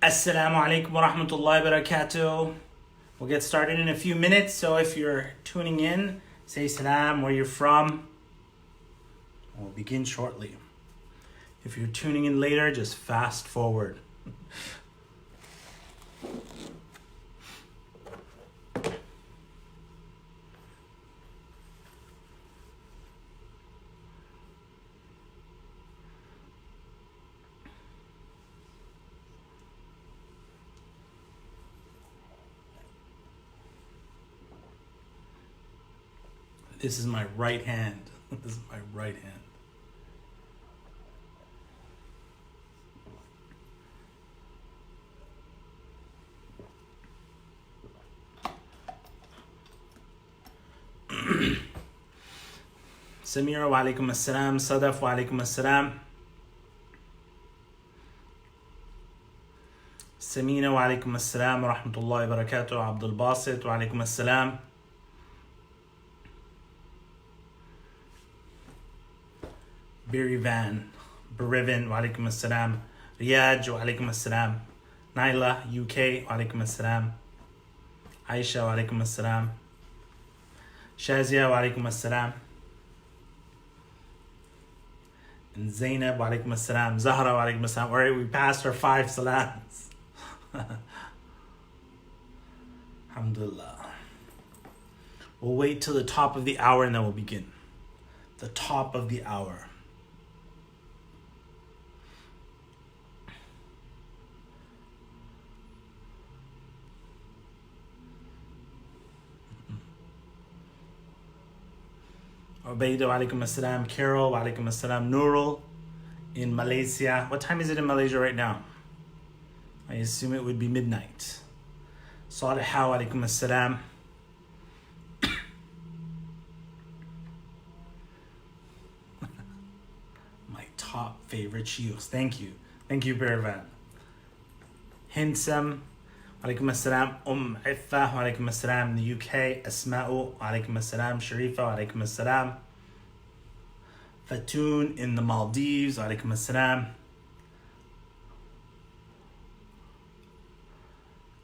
Assalamu alaikum wa rahmatullahi wa barakatuh. We'll get started in a few minutes, so if you're tuning in, say salam, where you're from. We'll begin shortly. If you're tuning in later, just fast forward. This is my right hand. This is my right hand. Samira wa alaikum assalam. Sadaf wa alaikum assalam. Samina wa alaikum assalam wa rahmatullahi wa barakatuh. Abdul Basit wa alaikum assalam. Berivan wa alaikum assalam. Riyadh wa alaikum assalam. Naila, UK wa alaikum assalam. Aisha wa alaikum assalam. Shazia wa alaikum assalam. And Zainab wa alaikum assalam. Zahra wa alaikum assalam. All right, we passed our 5 salams. Alhamdulillah. We'll wait till the top of the hour and then we'll begin. The top of the hour. Ubaida wa alaikum assalam. Carol wa alaikum assalam. Nurul in Malaysia. What time is it in Malaysia right now? I assume it would be midnight. Saliha wa alaikum assalam. My top favorite shiukhs. Thank you. Thank you, Bervan. Hinsam wa alaikum assalam. Iffa wa alaikum assalam in the UK. Asma'u wa alaikum assalam. Sharifa wa alaikum assalam. Fatoon in the Maldives wa alaikum assalam.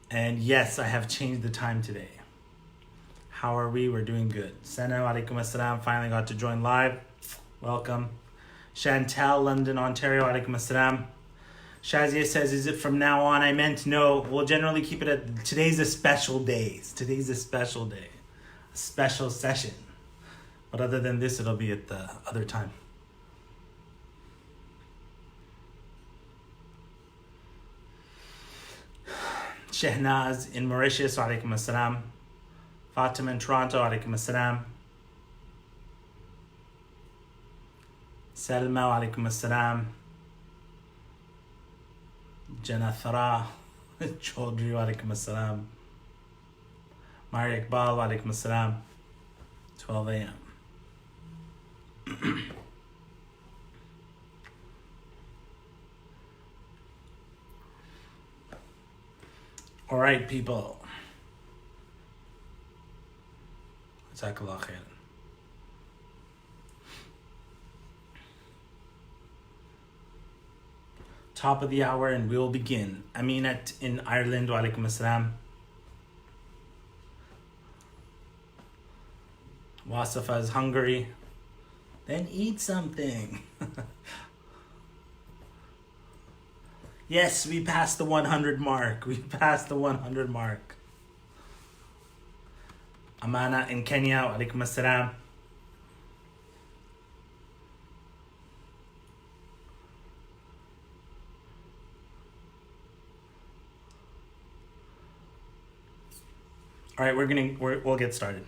And yes, I have changed the time today. How are we? We're doing good. Sana wa alaikum assalam. Finally got to join live. Welcome. Chantal, London, Ontario wa alaikum assalam. Shazia says, is it from now on? I meant no. We'll generally keep it at, today's a special day. Today's a special day. A special session. But other than this, it'll be at the other time. Shehnaz in Mauritius, wa alaikum assalam. Fatima in Toronto, wa alaikum assalam. Selma, wa alaikum assalam. Janathara Chaudhry, wa alaikum assalam. Maria Iqbal, wa alaikum assalam. 12 a.m. All right, people. Jazakallah khair. Top of the hour and we'll begin. Aminat in Ireland, wa alaikum assalam. Wasafa is Hungary. Then eat something. Yes, we passed the 100 mark. We passed the 100 mark. Amana in Kenya, wa alaikum assalam. All right, we'll get started.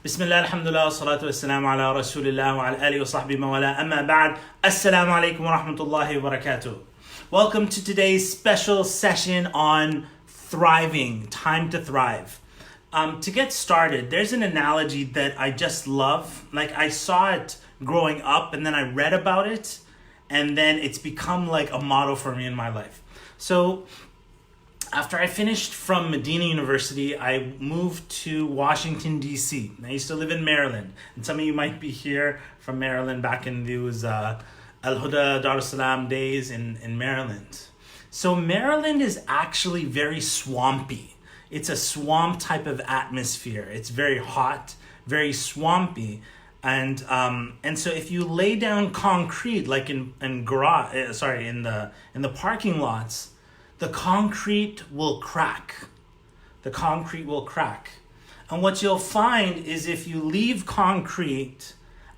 Bismillah, alhamdulillah, salatu wassalamu ala rasulillah wa ala alihi wa sahbihi mawala, amma ba'd. Assalamu alaikum wa rahmatullahi wa barakatuh. Welcome to today's special session on thriving, time to thrive. To get started, there's an analogy that I just love. Like I saw it growing up and then I read about it and then it's become like a motto for me in my life. So after I finished from Medina University, I moved to Washington, D.C. I used to live in Maryland. And some of you might be here from Maryland back in those Al Huda Dar es Salaam days in Maryland. So Maryland is actually very swampy. It's a swamp type of atmosphere. It's very hot, very swampy. And so if you lay down concrete, like in the parking lots, the concrete will crack. The concrete will crack. And what you'll find is if you leave concrete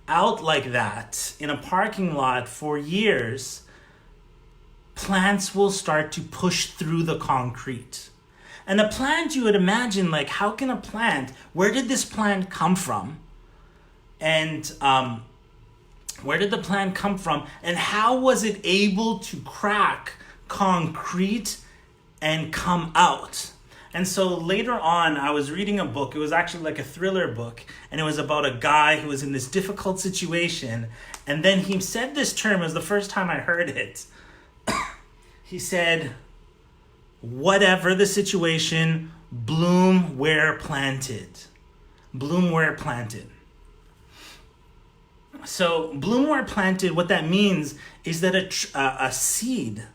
out like that in a parking lot for years, plants will start to push through the concrete. And a plant, you would imagine, like, how can a plant, where did this plant come from? And where did the plant come from? And how was it able to crack concrete and come out? And so later on, I was reading a book. It was actually like a thriller book. And it was about a guy who was in this difficult situation. And then he said this term, it was the first time I heard it. He said, whatever the situation, bloom where planted. Bloom where planted. So bloom where planted, what that means is that a seed,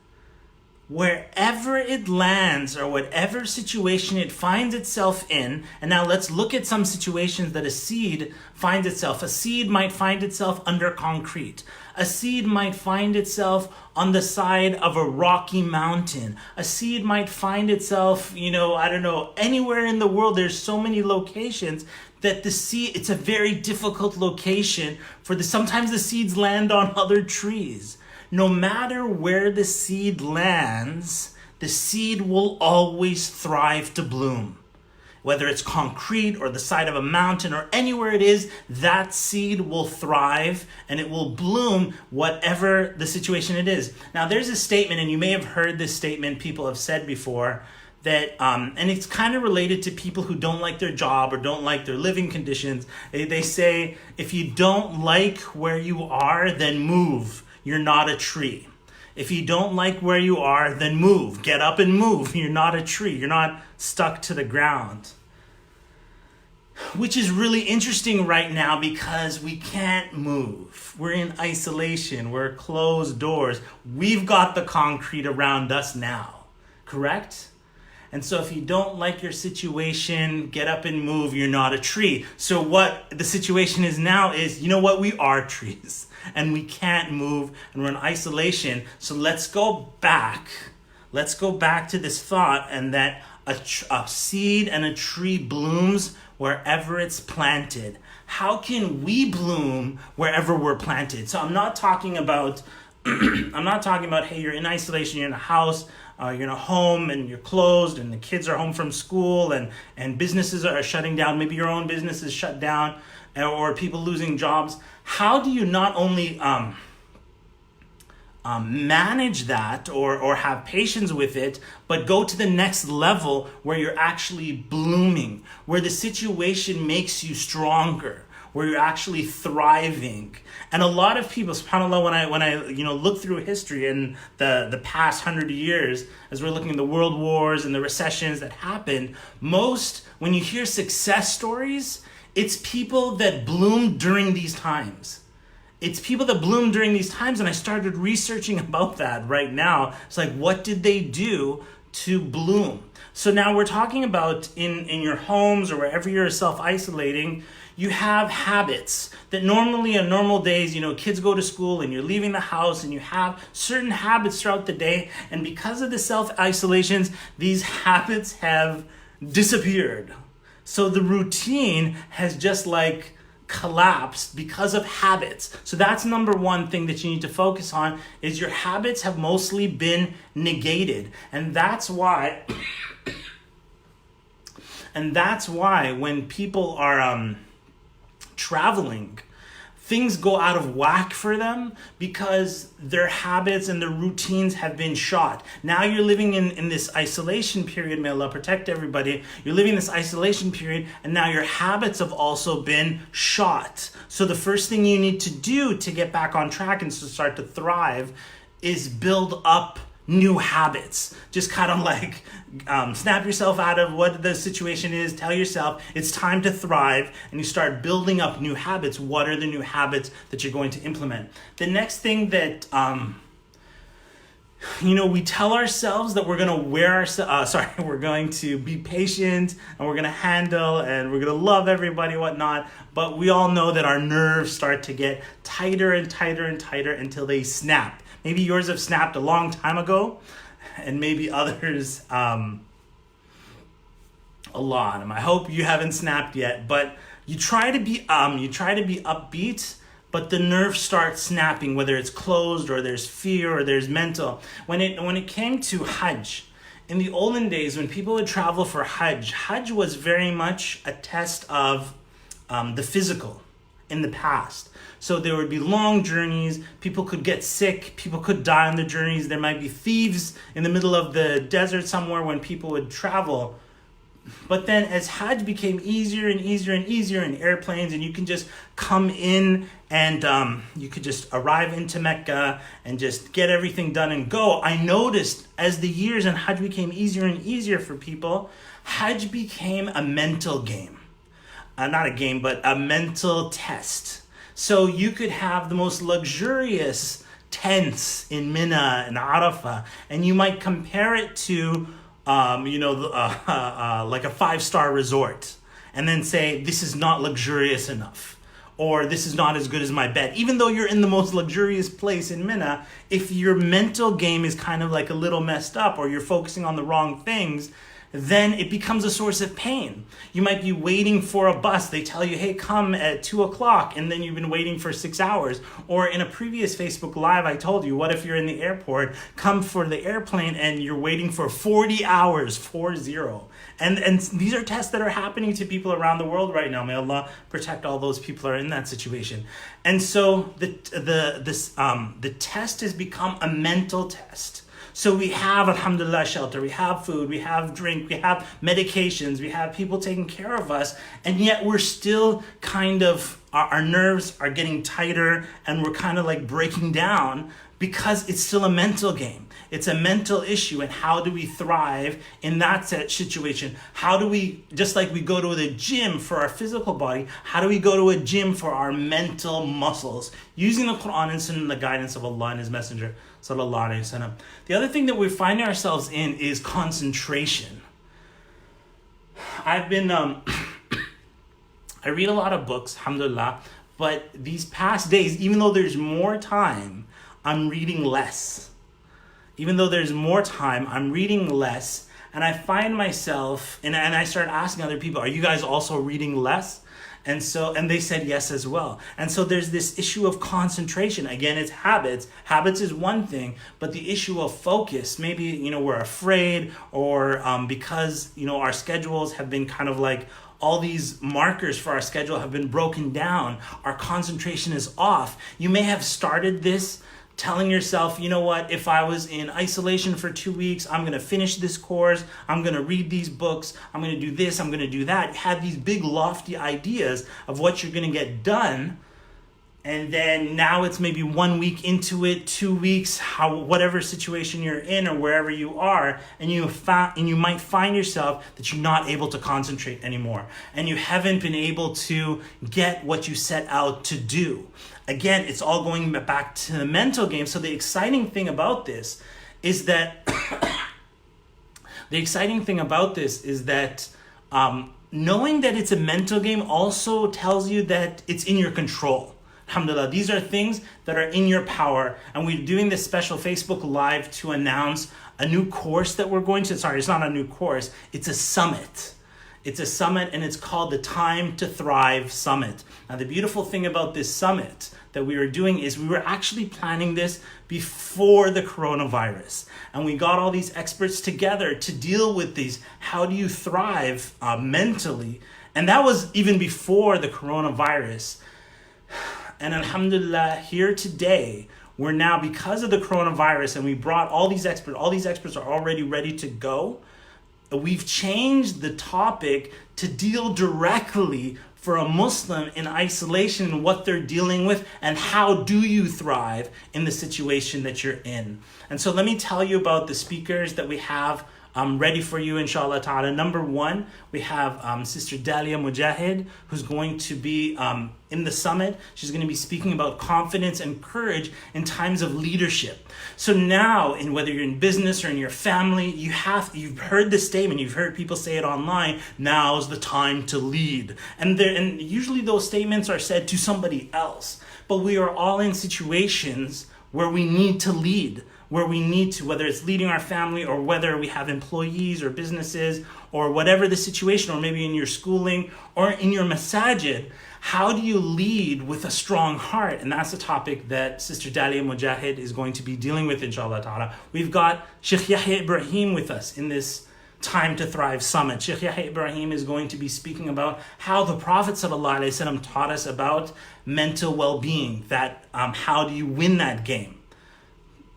wherever it lands or whatever situation it finds itself in, and now let's look at some situations that a seed finds itself. A seed might find itself under concrete. A seed might find itself on the side of a rocky mountain. A seed might find itself, anywhere in the world. There's so many locations that the seed, it's a very difficult location sometimes the seeds land on other trees. No matter where the seed lands, the seed will always thrive to bloom. Whether it's concrete or the side of a mountain or anywhere it is, that seed will thrive and it will bloom whatever the situation it is. Now there's a statement, and you may have heard this statement people have said before, that and it's kind of related to people who don't like their job or don't like their living conditions. They say, if you don't like where you are, then move. You're not a tree. If you don't like where you are, then move. Get up and move. You're not a tree. You're not stuck to the ground. Which is really interesting right now because we can't move. We're in isolation. We're closed doors. We've got the concrete around us now. Correct? And so if you don't like your situation, get up and move. You're not a tree. So what the situation is now is, we are trees. And we can't move, and we're in isolation. So let's go back. Let's go back to this thought, and that a seed and a tree blooms wherever it's planted. How can we bloom wherever we're planted? So I'm not talking about, hey, you're in isolation, you're in a house, you're in a home, and you're closed, and the kids are home from school, and businesses are shutting down. Maybe your own business is shut down, or people losing jobs. How do you not only manage that or have patience with it, but go to the next level where you're actually blooming, where the situation makes you stronger, where you're actually thriving? And a lot of people, subhanAllah, when I look through history in the past 100 years, as we're looking at the world wars and the recessions that happened, when you hear success stories, it's people that bloomed during these times. It's people that bloomed during these times, and I started researching about that right now. It's like, what did they do to bloom? So now we're talking about in your homes or wherever you're self-isolating, you have habits that normally on normal days, kids go to school and you're leaving the house and you have certain habits throughout the day. And because of the self-isolations, these habits have disappeared. So the routine has just collapsed because of habits. So that's number one thing that you need to focus on, is your habits have mostly been negated. And that's why when people are traveling, things go out of whack for them because their habits and their routines have been shot. Now you're living in this isolation period. May Allah protect everybody. You're living this isolation period, and now your habits have also been shot. So the first thing you need to do to get back on track and to start to thrive is build up new habits. Just kind of like snap yourself out of what the situation is. Tell yourself it's time to thrive, and you start building up new habits. What are the new habits that you're going to implement? The next thing that we tell ourselves that we're going to we're going to be patient, and we're going to handle, and we're going to love everybody, whatnot. But we all know that our nerves start to get tighter and tighter and tighter until they snap. Maybe yours have snapped a long time ago, and maybe others a lot. And I hope you haven't snapped yet. But you try to be upbeat, but the nerves start snapping, whether it's closed or there's fear or there's mental. When it came to Hajj, in the olden days, when people would travel for Hajj was very much a test of the physical in the past. So there would be long journeys, people could get sick, people could die on the journeys, there might be thieves in the middle of the desert somewhere when people would travel. But then as Hajj became easier and easier and easier in airplanes, and you can just come in and you could just arrive into Mecca and just get everything done and go. I noticed as the years and Hajj became easier and easier for people, Hajj became a mental game. Not a game, but a mental test. So you could have the most luxurious tents in Mina and Arafah, and you might compare it to like a 5-star resort, and then say, this is not luxurious enough, or this is not as good as my bed. Even though you're in the most luxurious place in Mina, if your mental game is kind of like a little messed up, or you're focusing on the wrong things, then it becomes a source of pain. You might be waiting for a bus. They tell you, hey, come at 2:00, and then you've been waiting for 6 hours. Or in a previous Facebook Live, I told you, what if you're in the airport, come for the airplane, and you're waiting for 40 hours, 40. And these are tests that are happening to people around the world right now. May Allah protect all those people who are in that situation. And so the test has become a mental test. So we have, alhamdulillah, shelter, we have food, we have drink, we have medications, we have people taking care of us, and yet we're still kind of, our nerves are getting tighter, and we're kind of like breaking down because it's still a mental game. It's a mental issue, and how do we thrive in that situation? How do we, just like we go to the gym for our physical body, how do we go to a gym for our mental muscles? Using the Quran and Sunnah and the guidance of Allah and His Messenger, sallallahu alaihi wasallam. The other thing that we find ourselves in is concentration. I've been, I read a lot of books, alhamdulillah, but these past days, even though there's more time, I'm reading less. Even though there's more time, I'm reading less, and I find myself, and I start asking other people, are you guys also reading less? And they said yes as well. And so there's this issue of concentration. Again, it's habits. Habits is one thing, but the issue of focus, maybe, we're afraid, or because, our schedules have been kind of like, all these markers for our schedule have been broken down. Our concentration is off. You may have started this telling yourself, you know what, if I was in isolation for 2 weeks, I'm going to finish this course, I'm going to read these books, I'm going to do this, I'm going to do that. You have these big lofty ideas of what you're going to get done, and then now it's maybe 1 week into it, 2 weeks, whatever situation you're in or wherever you are, and you might find yourself that you're not able to concentrate anymore, and you haven't been able to get what you set out to do. Again, it's all going back to the mental game. So the exciting thing about this is that knowing that it's a mental game also tells you that it's in your control. Alhamdulillah, these are things that are in your power. And we're doing this special Facebook Live to announce a new course that we're going to, it's not a new course, it's a summit. It's a summit, and it's called the Time to Thrive Summit. Now, the beautiful thing about this summit that we were doing is we were actually planning this before the coronavirus. And we got all these experts together to deal with these. How do you thrive mentally? And that was even before the coronavirus. And alhamdulillah, here today, we're now, because of the coronavirus, and we brought all these experts are already ready to go. We've changed the topic to deal directly for a Muslim in isolation, what they're dealing with, and how do you thrive in the situation that you're in. And so let me tell you about the speakers that we have ready for you, inshallah ta'ala. Number one, we have Sister Dalia Mujahid, who's going to be in the summit. She's going to be speaking about confidence and courage in times of leadership. So now, whether you're in business or in your family, you've heard this statement, you've heard people say it online, now's the time to lead. And usually those statements are said to somebody else. But we are all in situations where we need to lead, where we need to, whether it's leading our family or whether we have employees or businesses or whatever the situation, or maybe in your schooling or in your masajid, how do you lead with a strong heart? And that's the topic that Sister Dalia Mujahid is going to be dealing with, inshallah ta'ala. We've got Sheikh Yahya Ibrahim with us in this Time to Thrive Summit. Sheikh Yahya Ibrahim is going to be speaking about how the Prophet ﷺ taught us about mental well-being, that how do you win that game?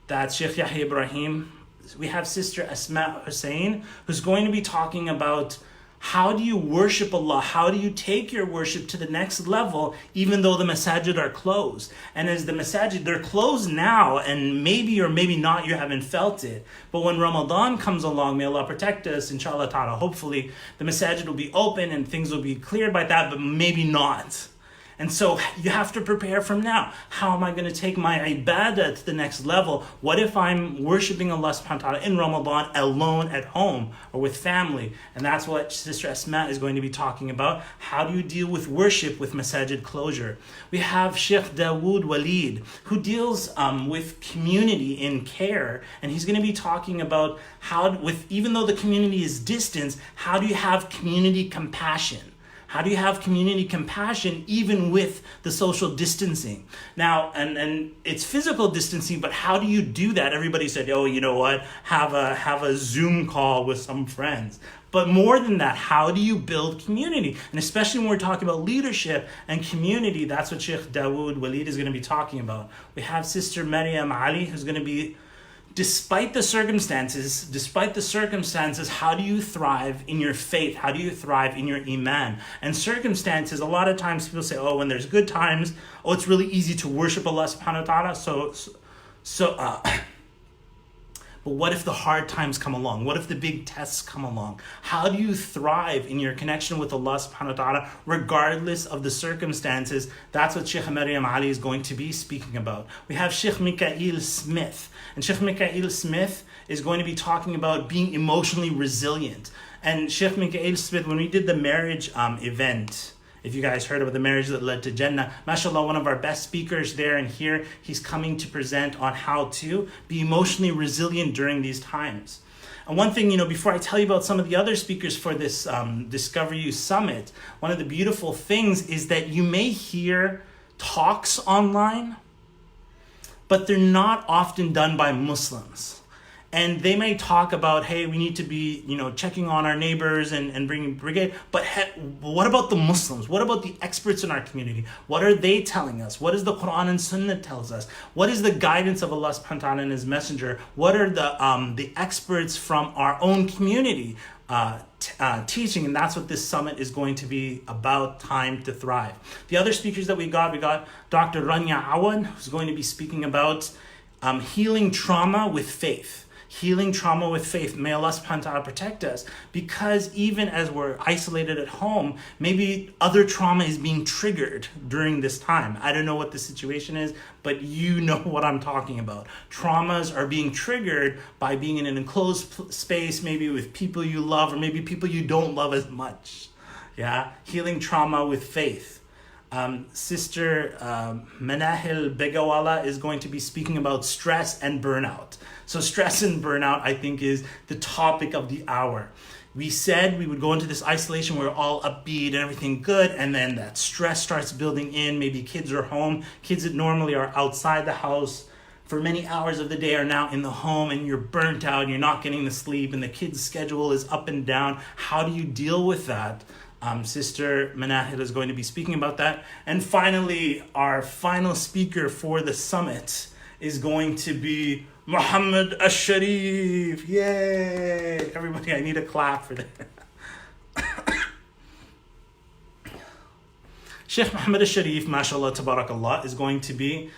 That's Sheikh Yahya Ibrahim. We have Sister Asma Hussein, who's going to be talking about how do you worship Allah? How do you take your worship to the next level, even though the masajid are closed? And as the masajid, they're closed now, and maybe or maybe not, you haven't felt it. But when Ramadan comes along, may Allah protect us, inshallah ta'ala, hopefully the masajid will be open and things will be cleared by that, but maybe not. And so you have to prepare from now. How am I going to take my ibadah to the next level? What if I'm worshiping Allah subhanahu wa ta'ala in Ramadan alone at home or with family? And that's what Sister Asma is going to be talking about. How do you deal with worship with masajid closure? We have Sheikh Dawood Walid, who deals with community in care. And he's going to be talking about even though the community is distant, how do you have community compassion? How do you have community compassion even with the social distancing? Now, and it's physical distancing, but how do you do that? Everybody said, oh, you know what? Have a Zoom call with some friends. But more than that, how do you build community? And especially when we're talking about leadership and community, that's what Sheikh Dawood Walid is going to be talking about. We have Sister Maryam Ali, who's going to be, despite the circumstances, how do you thrive in your faith? How do you thrive in your iman? And circumstances, a lot of times people say, oh, when there's good times, oh, it's really easy to worship Allah subhanahu wa ta'ala. But what if the hard times come along? What if the big tests come along? How do you thrive in your connection with Allah subhanahu wa ta'ala regardless of the circumstances? That's what Sheikh Maryam Ali is going to be speaking about. We have Sheikh Mikael Smith. And Sheikh Mikael Smith is going to be talking about being emotionally resilient. And Sheikh Mikael Smith, when we did the marriage event, if you guys heard about the marriage that led to Jannah, mashallah, one of our best speakers there and here, he's coming to present on how to be emotionally resilient during these times. And one thing, before I tell you about some of the other speakers for this Discover You Summit, one of the beautiful things is that you may hear talks online, but they're not often done by Muslims. And they may talk about, hey, we need to be, checking on our neighbors and bringing brigade. But what about the Muslims? What about the experts in our community? What are they telling us? What does the Quran and Sunnah tells us? What is the guidance of Allah subhanahu wa ta'ala and His Messenger? What are the experts from our own community teaching? And that's what this summit is going to be about, Time to Thrive. The other speakers that we got Dr. Rania Awan, who's going to be speaking about healing trauma with faith. Healing trauma with faith. May Allah subhanahu wa ta'ala protect us, because even as we're isolated at home, maybe other trauma is being triggered during this time. I don't know what the situation is, but you know what I'm talking about. Traumas are being triggered by being in an enclosed space, maybe with people you love or maybe people you don't love as much. Yeah, healing trauma with faith. Sister Manahil Begawala is going to be speaking about stress and burnout. So stress and burnout, I think, is the topic of the hour. We said we would go into this isolation where we're all upbeat and everything good, and then that stress starts building in. Maybe kids are home. Kids that normally are outside the house for many hours of the day are now in the home, and you're burnt out, and you're not getting the sleep, and the kid's schedule is up and down. How do you deal with that? Sister Manahil is going to be speaking about that. And finally, our final speaker for the summit is going to be Muhammad Ash-Sharif. Yay! Everybody, I need a clap for that. Sheikh Muhammad al-Sharif, mashallah, tabarakallah, is going to be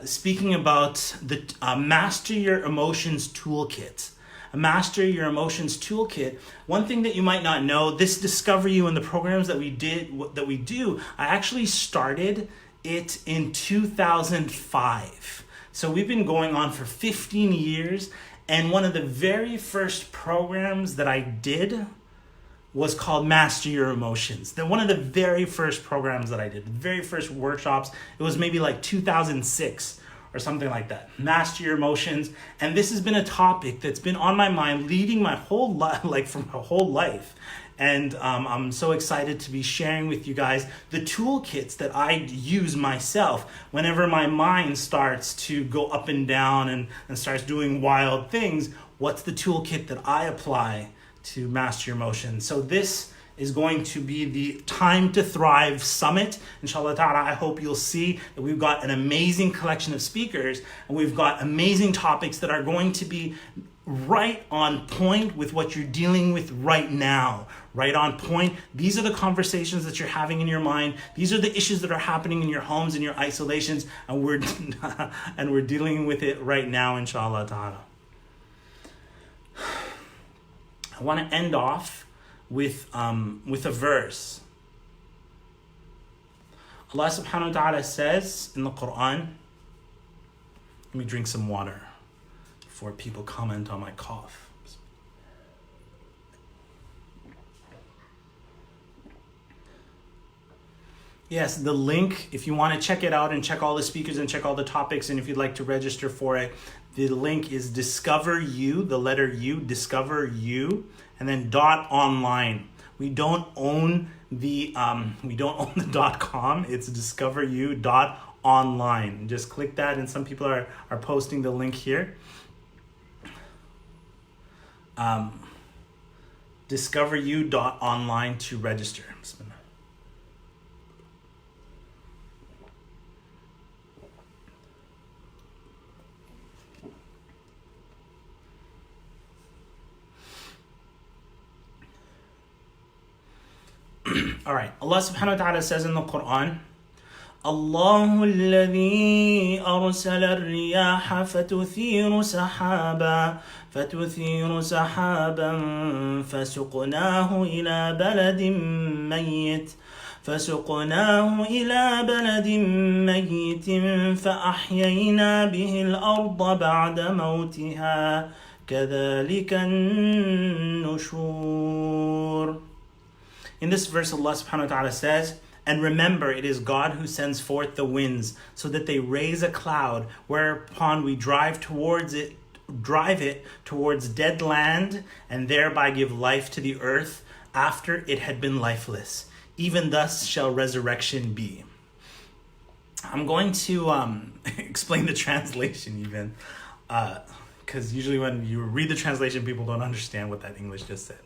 speaking about the Master Your Emotions Toolkit. A Master Your Emotions Toolkit. One thing that you might not know, this Discover You and the programs that we do, I actually started it in 2005. So we've been going on for 15 years, and one of the very first programs that I did was called Master Your Emotions. One of the very first programs that I did, the very first workshops, it was maybe like 2006 or something like that. Master Your Emotions. And this has been a topic that's been on my mind leading my whole life, like from my whole life. And I'm so excited to be sharing with you guys the toolkits that I use myself whenever my mind starts to go up and down and starts doing wild things. What's the toolkit that I apply to master your emotions? So this is going to be the Time to Thrive Summit. Inshallah ta'ala, I hope you'll see that we've got an amazing collection of speakers and we've got amazing topics that are going to be right on point with what you're dealing with right now. Right on point. These are the conversations that you're having in your mind. These are the issues that are happening in your homes, in your isolations, and we're dealing with it right now, inshallah ta'ala. I want to end off with a verse. Allah subhanahu wa ta'ala says in the Quran, let me drink some water before people comment on my cough. Yes, the link, if you want to check it out and check all the speakers and check all the topics, and if you'd like to register for it, the link is Discover You, the letter U, Discover You, and then .online. We don't own the .com. It's discoveryou.online. Just click that, and some people are posting the link here. Discoveryou.online to register. All right. Allah subhanahu wa ta'ala says in the Quran, الله الذي أرسل الرياح فتثير سحابا فسقناه إلى بلد ميت فأحيينا به الأرض بعد موتها كذلك النشور. In this verse, Allah subhanahu wa ta'ala says, and remember, it is God who sends forth the winds so that they raise a cloud, whereupon we drive it towards dead land, and thereby give life to the earth after it had been lifeless. Even thus shall resurrection be. I'm going to explain the translation even, because usually when you read the translation, people don't understand what that English just said.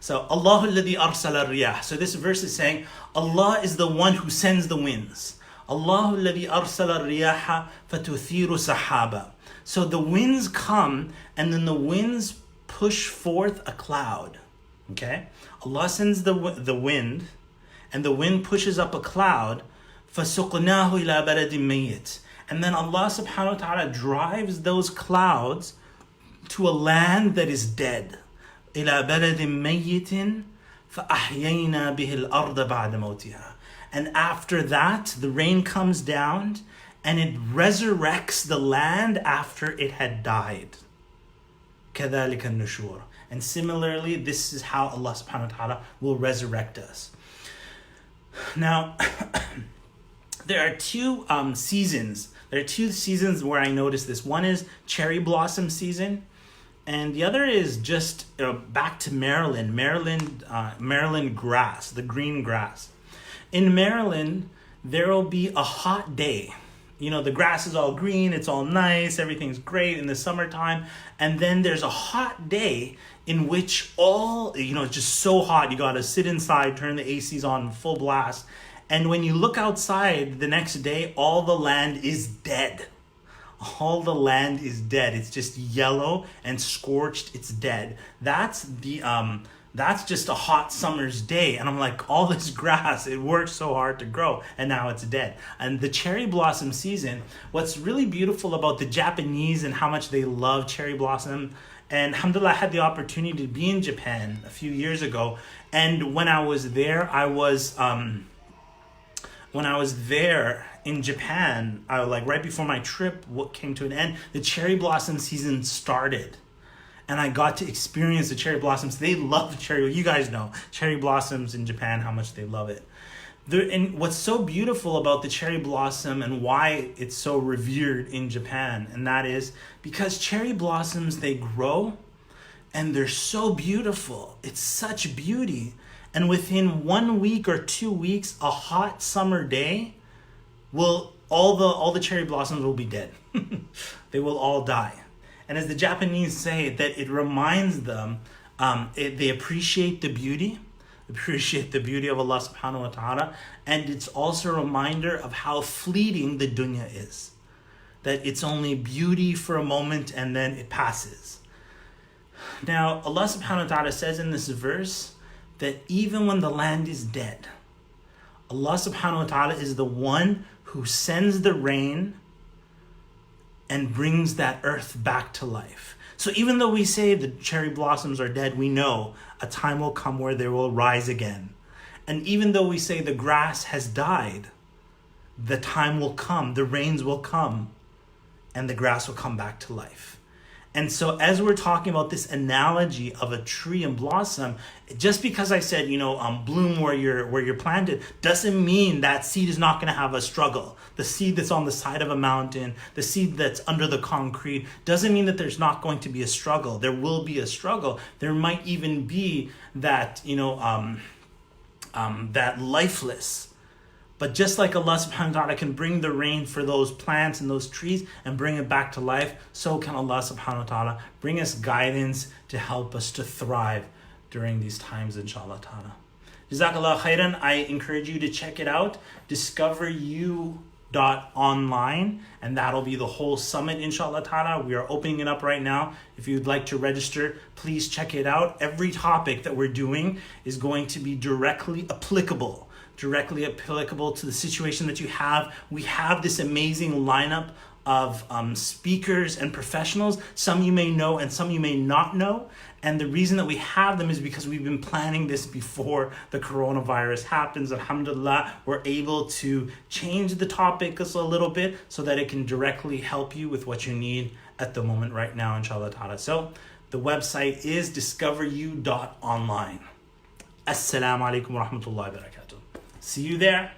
So, Allahu alladhi arsala riyah. So this verse is saying, Allah is the one who sends the winds. Allahu alladhi arsala riyaha fatuthiru sahaba. So the winds come, and then the winds push forth a cloud. Okay? Allah sends the wind, and the wind pushes up a cloud. فَسُقْنَاهُ إِلَى بَلَدٍ مَيِّتٍ. And then Allah subhanahu wa ta'ala drives those clouds to a land that is dead. إِلَى بَلَدٍ مَيِّتٍ فَأَحْيَيْنَا بِهِ الْأَرْضَ بَعْدَ مَوْتِهَا. And after that, the rain comes down and it resurrects the land after it had died. كَذَلِكَ النُّشُورُ. And similarly, this is how Allah subhanahu wa ta'ala will resurrect us. Now, there are two seasons. There are two seasons where I noticed this. One is cherry blossom season, and the other is just back to Maryland grass, the green grass. In Maryland, there will be a hot day. You know, the grass is all green, it's all nice, everything's great in the summertime. And then there's a hot day in which it's just so hot. You got to sit inside, turn the ACs on full blast. And when you look outside the next day, all the land is dead. All the land is dead. It's just yellow and scorched. It's dead. That's the That's just a hot summer's day. And I'm like, all this grass, it worked so hard to grow, and now it's dead. And the cherry blossom season, what's really beautiful about the Japanese and how much they love cherry blossom, and alhamdulillah, I had the opportunity to be in Japan a few years ago. And when I was there, in Japan, right before my trip came to an end, the cherry blossom season started. And I got to experience the cherry blossoms. They love cherry. You guys know cherry blossoms in Japan, how much they love it. And what's so beautiful about the cherry blossom and why it's so revered in Japan, and that is because cherry blossoms, they grow and they're so beautiful. It's such beauty. And within 1 week or 2 weeks, a hot summer day, all the cherry blossoms will be dead. They will all die. And as the Japanese say, that it reminds them, they appreciate the beauty of Allah subhanahu wa ta'ala, and it's also a reminder of how fleeting the dunya is. That it's only beauty for a moment and then it passes. Now, Allah subhanahu wa ta'ala says in this verse that even when the land is dead, Allah subhanahu wa ta'ala is the one who sends the rain and brings that earth back to life. So even though we say the cherry blossoms are dead, we know a time will come where they will rise again. And even though we say the grass has died, the time will come, the rains will come, and the grass will come back to life. And so as we're talking about this analogy of a tree and blossom, just because I said, bloom where you're planted, doesn't mean that seed is not going to have a struggle. The seed that's on the side of a mountain, the seed that's under the concrete, doesn't mean that there's not going to be a struggle. There will be a struggle. There might even be that, that lifeless. But just like Allah subhanahu wa ta'ala can bring the rain for those plants and those trees and bring it back to life, so can Allah subhanahu wa ta'ala bring us guidance to help us to thrive during these times, inshallah ta'ala. Jazakallah khairan. I encourage you to check it out, discoveryou.online, and that'll be the whole summit, inshallah ta'ala. We are opening it up right now. If you'd like to register, please check it out. Every topic that we're doing is going to be directly applicable to the situation that you have. We have this amazing lineup of speakers and professionals. Some you may know and some you may not know. And the reason that we have them is because we've been planning this before the coronavirus happens. Alhamdulillah, we're able to change the topic a little bit so that it can directly help you with what you need at the moment right now, inshallah ta'ala. So the website is discoveryou.online. Assalamu alaikum wa rahmatullahi wa barakatuh. See you there.